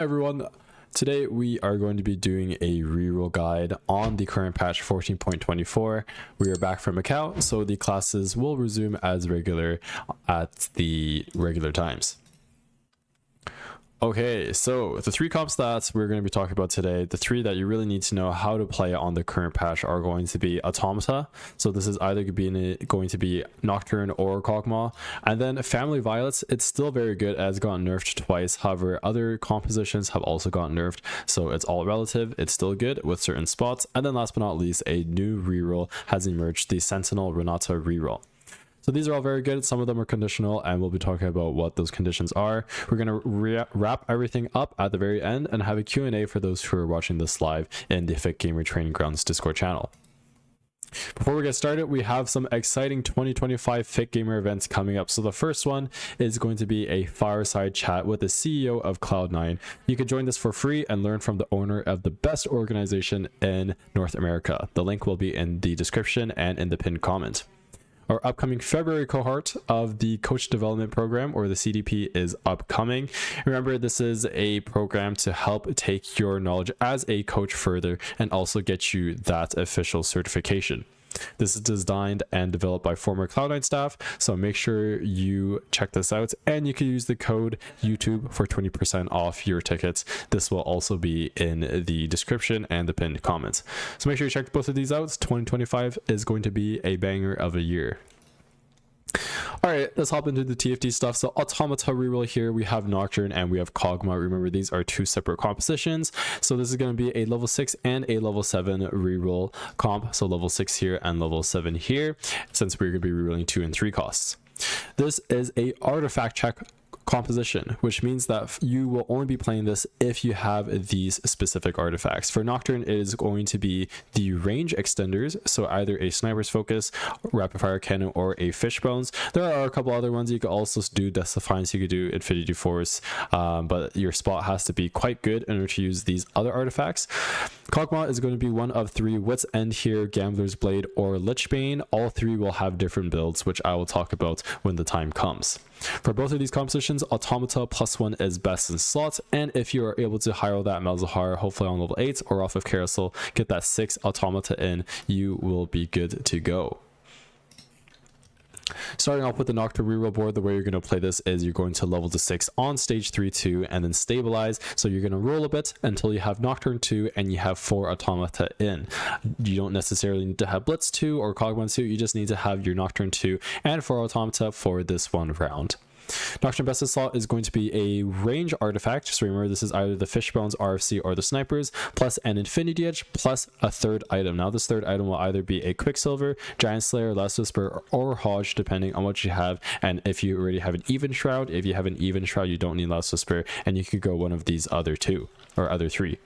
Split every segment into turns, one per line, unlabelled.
Everyone, today we are going to be doing a reroll guide on the current patch 14.24. We are back from Macau, so the classes will resume as regular at the regular times. Okay, so the three comp stats we're going to be talking about today, the three that you really need to know how to play on the current patch are going to be Automata. So this is either going to be Nocturne or Kogmaw. And then Family Violets, it's still very good as gotten nerfed twice. However, other compositions have also gotten nerfed. So it's all relative. It's still good with certain spots. And then last but not least, a new reroll has emerged, the Sentinel Renata Reroll. So these are all very good. Some of them are conditional, and we'll be talking about what those conditions are. We're going to wrap everything up at the very end and have a Q&A for those who are watching this live in the Fit Gamer Training Grounds Discord channel. Before we get started, we have some exciting 2025 Fit Gamer events coming up. So the first one is going to be a fireside chat with the CEO of Cloud9. You can join this for free and learn from the owner of the best organization in North America. The link will be in the description and in the pinned comment. Our upcoming February cohort of the Coach Development Program, or the CDP, is upcoming. Remember, this is a program to help take your knowledge as a coach further and also get you that official certification. This is designed and developed by former Cloud9 staff, so make sure you check this out, and you can use the code YouTube for 20% off your tickets. This will also be in the description and the pinned comments. So make sure you check both of these out. 2025 is going to be a banger of a year. All right, let's hop into the TFT stuff. So Automata Reroll here, we have Nocturne and we have Kogmaw. Remember, these are two separate compositions. So this is going to be a level 6 and a level 7 reroll comp. So level 6 here and level 7 here, since we're going to be rerolling 2 and 3 costs. This is a artifact check composition, which means that you will only be playing this if you have these specific artifacts. For Nocturne, it is going to be the range extenders, so either a sniper's focus, rapid fire cannon, or a fishbones. There are a couple other ones. You could also do Death Defiance, you could do Infinity Force, but your spot has to be quite good in order to use these other artifacts. Kogmaw is going to be one of 3: Wit's End here, Gambler's Blade, or Lichbane. All 3 will have different builds, which I will talk about when the time comes. For both of these compositions, Automata +1 is best in slots, and if you are able to hire that Malzahar, hopefully on level 8 or off of Carousel, get that 6 Automata in, you will be good to go. Starting off with the Nocturne Reroll board, the way you're going to play this is you're going to level to 6 on stage 3-2 and then stabilize. So you're going to roll a bit until you have Nocturne 2 and you have 4 Automata in. You don't necessarily need to have Blitz 2 or Kogmaw 2, you just need to have your Nocturne 2 and 4 Automata for this one round. Nocturne Best in Slot is going to be a range artifact. Just remember, this is either the Fishbones, RFC, or the Snipers, plus an Infinity Edge, plus a third item. Now, this third item will either be a Quicksilver, Giant Slayer, Last Whisper, or Hodge, depending on what you have. And if you already have an Even Shroud, if you have an Even Shroud, you don't need Last Whisper, and you could go one of these other 2, or other 3.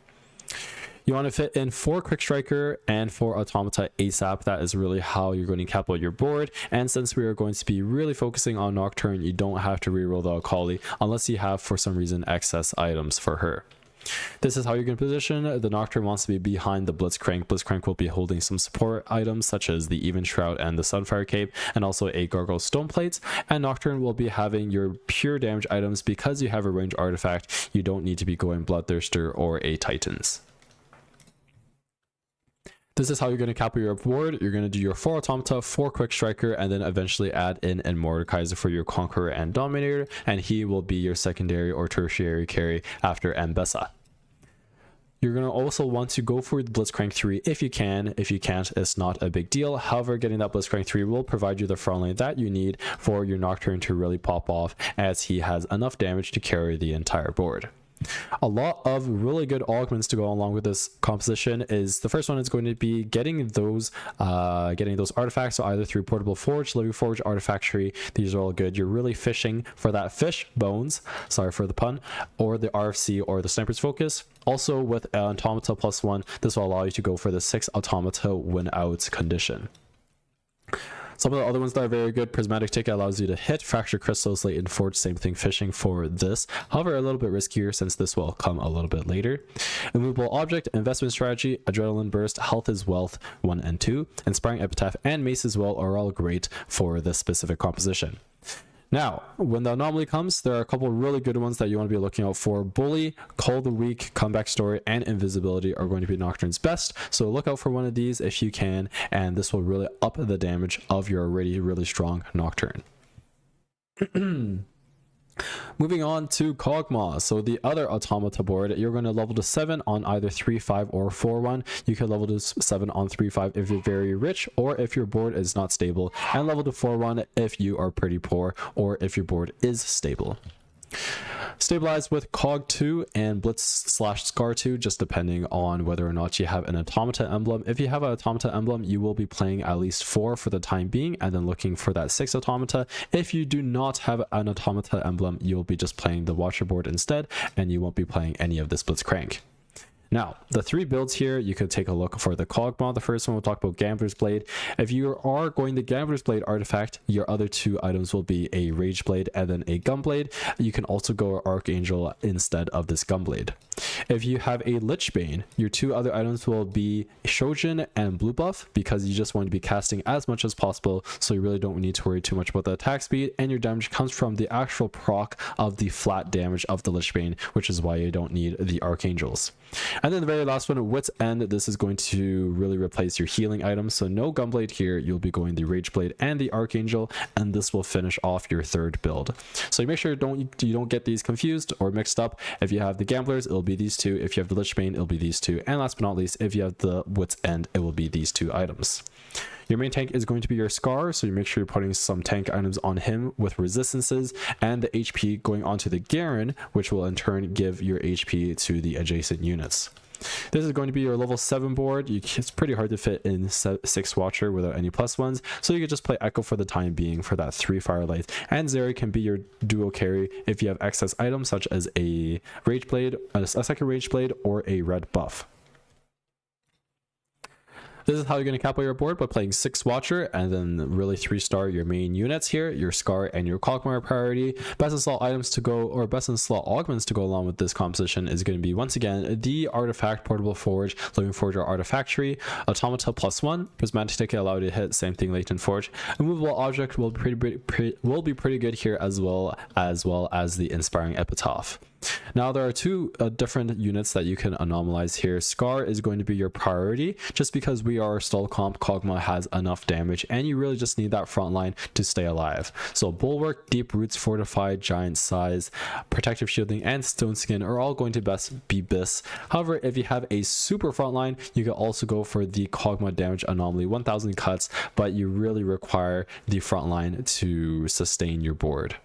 You want to fit in 4 Quick Striker and 4 Automata ASAP. That is really how you're going to cap out your board. And since we are going to be really focusing on Nocturne, you don't have to reroll the Akali unless you have, for some reason, excess items for her. This is how you're going to position. The Nocturne wants to be behind the Blitzcrank. Blitzcrank will be holding some support items such as the Even Shroud and the Sunfire Cape, and also a Gargoyle Stone Plate. And Nocturne will be having your pure damage items. Because you have a range artifact, you don't need to be going Bloodthirster or a Titans. This is how you're going to cap your board. You're going to do your 4 Automata, 4 Quick Striker, and then eventually add in an Mordekaiser for your Conqueror and Dominator, and he will be your secondary or tertiary carry after Mbessa. You're going to also want to go for the Blitzcrank 3 if you can. If you can't, it's not a big deal. However, getting that Blitzcrank 3 will provide you the front line that you need for your Nocturne to really pop off, as he has enough damage to carry the entire board. A lot of really good augments to go along with this composition is the first one is going to be getting those artifacts, so either through Portable Forge, Living Forge, Artifact Tree. These are all good. You're really fishing for that fish bones, sorry for the pun, or the RFC or the Sniper's Focus. Also with Automata +1, this will allow you to go for the 6 Automata win out condition. Some of the other ones that are very good: Prismatic Ticket allows you to hit Fractured Crystals, Latent Forge, same thing, fishing for this. However, a little bit riskier since this will come a little bit later. Immovable Object, Investment Strategy, Adrenaline Burst, Health is Wealth 1 and 2, Inspiring Epitaph, and Mace as well are all great for this specific composition. Now, when the anomaly comes, there are a couple really good ones that you want to be looking out for. Bully, Call of the Week, Comeback Story, and Invisibility are going to be Nocturne's best. So look out for one of these if you can, and this will really up the damage of your already really strong Nocturne. Moving on to Kogmaw. So the other Automata board, you're going to level to 7 on either 3-5 or 4-1. You can level to 7 on 3-5 if you're very rich, or if your board is not stable, and level to 4-1 if you are pretty poor, or if your board is stable. Stabilize with Cog 2 and Blitz/Scar 2, just depending on whether or not you have an Automata emblem. If you have an Automata emblem, you will be playing at least 4 for the time being, and then looking for that 6 Automata. If you do not have an Automata emblem, you'll be just playing the Watcher board instead, and you won't be playing any of this Blitzcrank. Now, the 3 builds here, you could take a look for the Kogmaw. The first one, we'll talk about Gambler's Blade. If you are going the Gambler's Blade artifact, your other 2 items will be a Rage Blade and then a Gunblade. You can also go Archangel instead of this Gunblade. If you have a Lichbane, your 2 other items will be Shojin and Blue Buff, because you just want to be casting as much as possible, so you really don't need to worry too much about the attack speed, and your damage comes from the actual proc of the flat damage of the Lichbane, which is why you don't need the Archangels. And then the very last one, Wit's End. This is going to really replace your healing items, so no Gunblade here. You'll be going the Rage Blade and the Archangel, and this will finish off your 3rd build. So you make sure you don't get these confused or mixed up. If you have the Gamblers, it'll be these 2. If you have the Lichbane, it'll be these 2. And last but not least, if you have the Wit's End, it will be these 2 items. Your main tank is going to be your Scar, so you make sure you're putting some tank items on him with resistances, and the HP going onto the Garen, which will in turn give your HP to the adjacent units. This is going to be your level 7 board. It's pretty hard to fit in 6 Watcher without any +1s, so you could just play Echo for the time being for that 3 Firelight, and Zeri can be your duo carry if you have excess items such as a Rage Blade, a second Rage Blade, or a red buff. This is how you're going to cap out your board, by playing 6 Watcher and then really 3-star your main units here. Your Scar and your Kogmaw priority. Best in slot items to go, or best in slot augments to go along with this composition is going to be, once again, the Artifact Portable Forge, Living Forge or Artifactory, Automata +1, Prismatic Ticket allowed to hit, same thing, Latent Forge. Immovable Object will be pretty good here, as well as the Inspiring Epitaph. Now, there are 2 different units that you can anomalize here. Scar is going to be your priority, just because we are stall comp. Kogmaw has enough damage, and you really just need that front line to stay alive. So Bulwark, Deep Roots, Fortified, Giant Size, Protective Shielding, and Stone Skin are all going to be BIS. However, if you have a super front line, you can also go for the Kogmaw damage anomaly, 1000 cuts, but you really require the front line to sustain your board.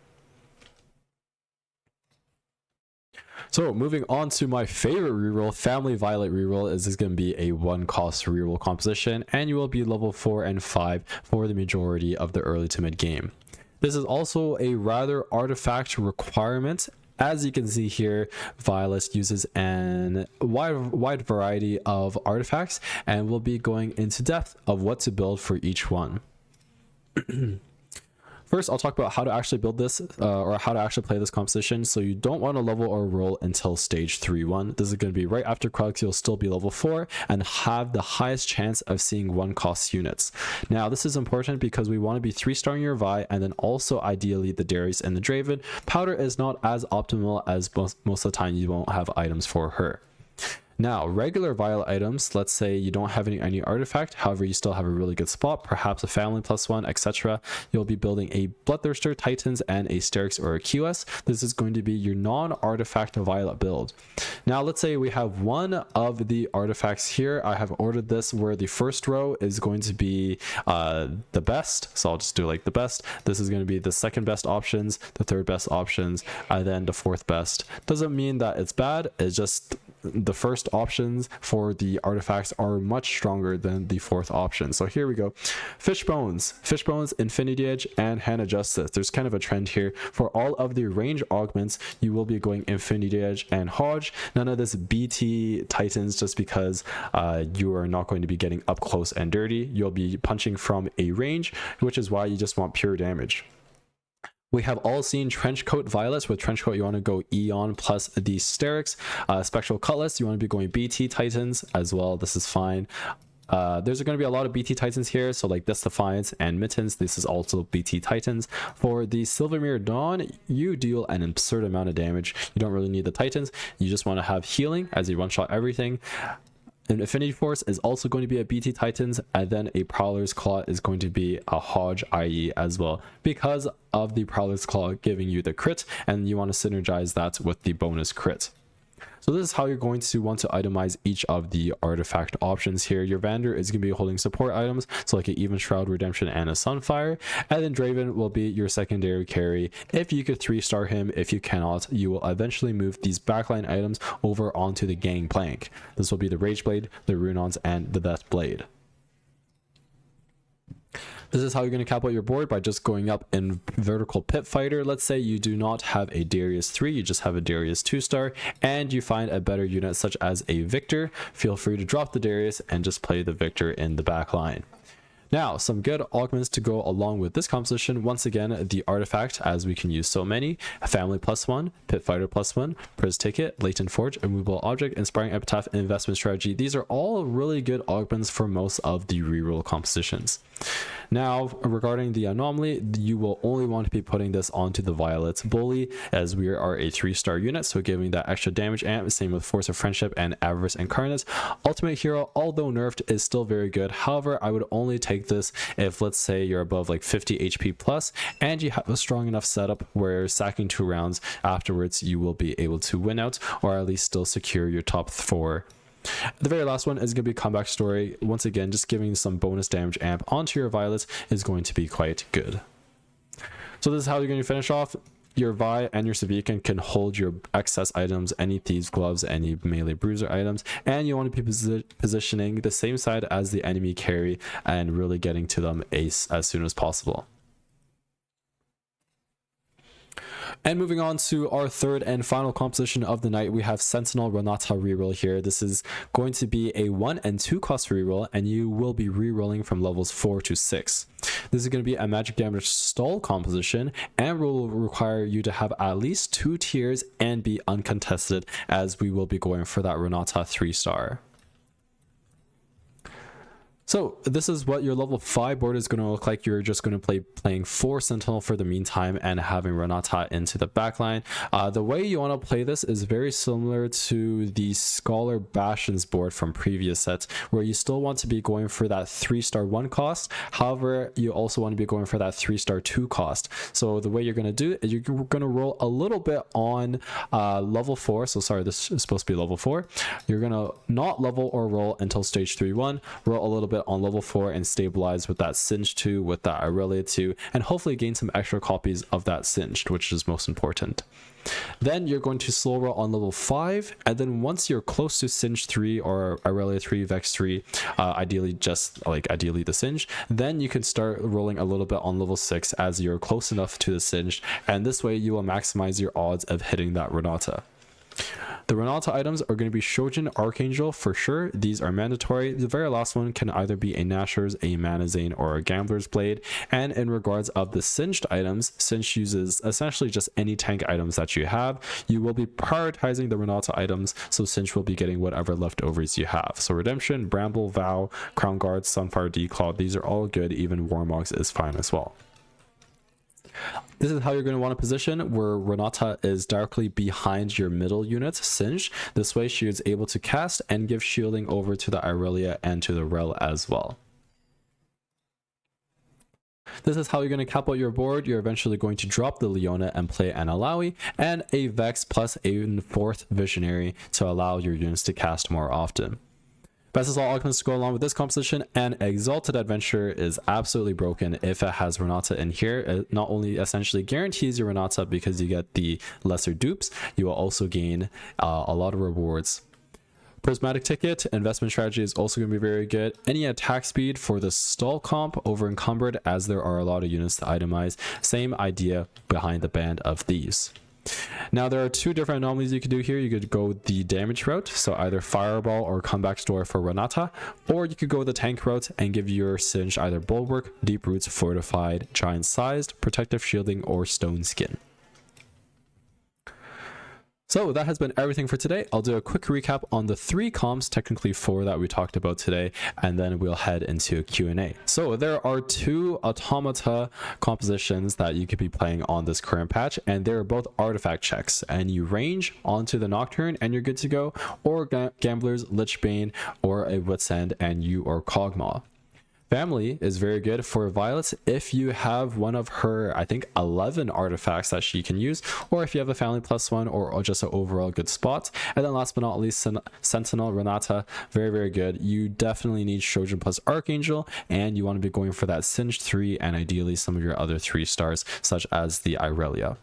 So moving on to my favorite reroll, Family Violet Reroll. Is going to be a 1-cost reroll composition, and you will be level 4 and 5 for the majority of the early to mid game. This is also a rather artifact requirement. As you can see here, Violet uses a wide variety of artifacts, and we'll be going into depth of what to build for each one. First, I'll talk about how to actually build this, or how to actually play this composition. So you don't want to level or roll until stage 3-1. This is going to be right after Krugs. You'll still be level 4 and have the highest chance of seeing 1-cost units. Now, this is important because we want to be 3-starring your Vi, and then also ideally the Darius and the Draven. Powder is not as optimal, as most of the time you won't have items for her. Now, regular Violet items, let's say you don't have any artifact, however you still have a really good spot, perhaps a family +1, etc. You'll be building a Bloodthirster, Titans, and a Sterix or a QS. This is going to be your non-artifact Violet build. Now, let's say we have one of the artifacts here. I have ordered this where the first row is going to be the best, so I'll just do like the best. This is going to be the second best options, the third best options, and then the fourth best. Doesn't mean that it's bad, it's just the first options for the artifacts are much stronger than the fourth option. So here we go. Fishbones, Infinity Edge, and Hannah Justice. There's kind of a trend here. For all of the range augments, you will be going Infinity Edge and Hodge. None of this BT Titans, just because you are not going to be getting up close and dirty. You'll be punching from a range, which is why you just want pure damage. We have all seen Trenchcoat Violets. With Trenchcoat, you want to go Eon plus the Sterix. Spectral Cutlass, you want to be going BT Titans as well. This is fine. There's going to be a lot of BT Titans here, so like this Defiance and Mittens, this is also BT Titans. For the Silvermere Dawn, you deal an absurd amount of damage. You don't really need the Titans, you just want to have healing as you one-shot everything. An Affinity Force is also going to be a BT Titans, and then a Prowler's Claw is going to be a Hodge IE as well, because of the Prowler's Claw giving you the crit, and you want to synergize that with the bonus crit. So this is how you're going to want to itemize each of the artifact options here. Your Vander is going to be holding support items, so like an Even Shroud, Redemption, and a Sunfire. And then Draven will be your secondary carry. If you could 3-star him, if you cannot, you will eventually move these backline items over onto the Gangplank. This will be the Rage Blade, the Runons, and the Death Blade. This is how you're going to cap out your board, by just going up in vertical pit fighter. Let's say you do not have a Darius 3, you just have a Darius 2-star, and you find a better unit such as a Victor. Feel free to drop the Darius and just play the Victor in the back line. Now, some good augments to go along with this composition. Once again, the artifact, as we can use so many: Family +1, Pit Fighter +1, Priz Ticket, Latent Forge, Immovable Object, Inspiring Epitaph, and Investment Strategy. These are all really good augments for most of the reroll compositions. Now, regarding the anomaly, you will only want to be putting this onto the Violet Bully, as we are a 3-star unit, so giving that extra damage amp. Same with Force of Friendship and Avarice Incarnate. Ultimate Hero, although nerfed, is still very good. However, I would only take this if, let's say, you're above like 50 HP plus and you have a strong enough setup where sacking 2 rounds afterwards you will be able to win out, or at least still secure your top 4. The very last one is going to be Comeback Story. Once again, just giving some bonus damage amp onto your Violet is going to be quite good. So this is how you're going to finish off. Your Vi and your Savikan can hold your excess items, any Thieves Gloves, any melee bruiser items, and you want to be positioning the same side as the enemy carry and really getting to them ace as soon as possible. And moving on to our third and final composition of the night, we have Sentinel Renata Reroll here. This is going to be a 1 and 2 cost reroll, and you will be rerolling from levels 4 to 6. This is going to be a magic damage stall composition, and will require you to have at least 2 tiers and be uncontested, as we will be going for that Renata 3-star. So this is what your level 5 board is going to look like. You're just going to playing 4 Sentinel for the meantime and having Renata into the backline. The way you want to play this is very similar to the Scholar Bastions board from previous sets, where you still want to be going for that 3-star 1 cost. However, you also want to be going for that 3-star 2 cost. So the way you're going to do it is you're going to roll a little bit on level 4. So sorry, this is supposed to be level 4. You're going to not level or roll until stage 3-1, roll a little bit on level 4 and stabilize with that Singed 2, with that Aurelia 2, and hopefully gain some extra copies of that Singed, which is most important. Then you're going to slow roll on level 5, and then once you're close to Singed 3 or Aurelia 3, Vex 3, ideally the Singed, then you can start rolling a little bit on level 6 as you're close enough to the Singed, and this way you will maximize your odds of hitting that Renata. The Renata items are going to be Shojin Archangel for sure. These are mandatory. The very last one can either be a Nashor's, a Manazane, or a Gambler's Blade. And in regards of the Singed items, Singed uses essentially just any tank items that you have. You will be prioritizing the Renata items, so Singed will be getting whatever leftovers you have. So Redemption, Bramble, Vow, Crown Guard, Sunfire, Declaw, these are all good. Even Warmogs is fine as well. This is how you're going to want to position, where Renata is directly behind your middle unit, Singed. This way she is able to cast and give shielding over to the Aurelia and to the Rel as well. This is how you're going to cap out your board. You're eventually going to drop the Leona and play an Alawi and a Vex plus a 4th Visionary to allow your units to cast more often. Best is all augments to go along with this composition, and Exalted Adventure is absolutely broken if it has Renata in here. It not only essentially guarantees your Renata because you get the lesser dupes, you will also gain a lot of rewards. Prismatic Ticket, Investment Strategy is also going to be very good. Any attack speed for the stall comp over Encumbered, as there are a lot of units to itemize. Same idea behind the band of these. Now there are 2 different anomalies you could do here. You could go the damage route, so either Fireball or Comeback Store for Renata, or you could go the tank route and give your Singed either Bulwark, Deep Roots, Fortified, Giant Sized, Protective Shielding, or Stone Skin. So that has been everything for today. I'll do a quick recap on the 3 comps, technically 4 that we talked about today, and then we'll head into Q&A. So there are 2 Automata compositions that you could be playing on this current patch, and they're both artifact checks, and you range onto the Nocturne and you're good to go, or Gambler's Lichbane or a Wit's End and you are Kogmaw. Family is very good for Violet if you have one of her, I think, 11 artifacts that she can use, or if you have a family +1 or just an overall good spot. And then last but not least, Sentinel Renata, very, very good. You definitely need Trojan plus Archangel, and you want to be going for that Singed 3 and ideally some of your other 3 stars, such as the Irelia.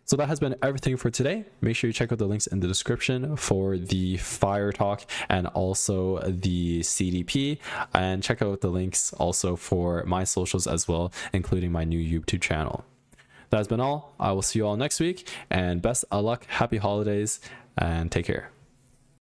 So that has been everything for today. Make sure you check out the links in the description for the Fire Talk and also the CDP, and check out the links also for my socials as well, including my new YouTube channel. That has been all. I will see you all next week, and best of luck, happy holidays, and take care.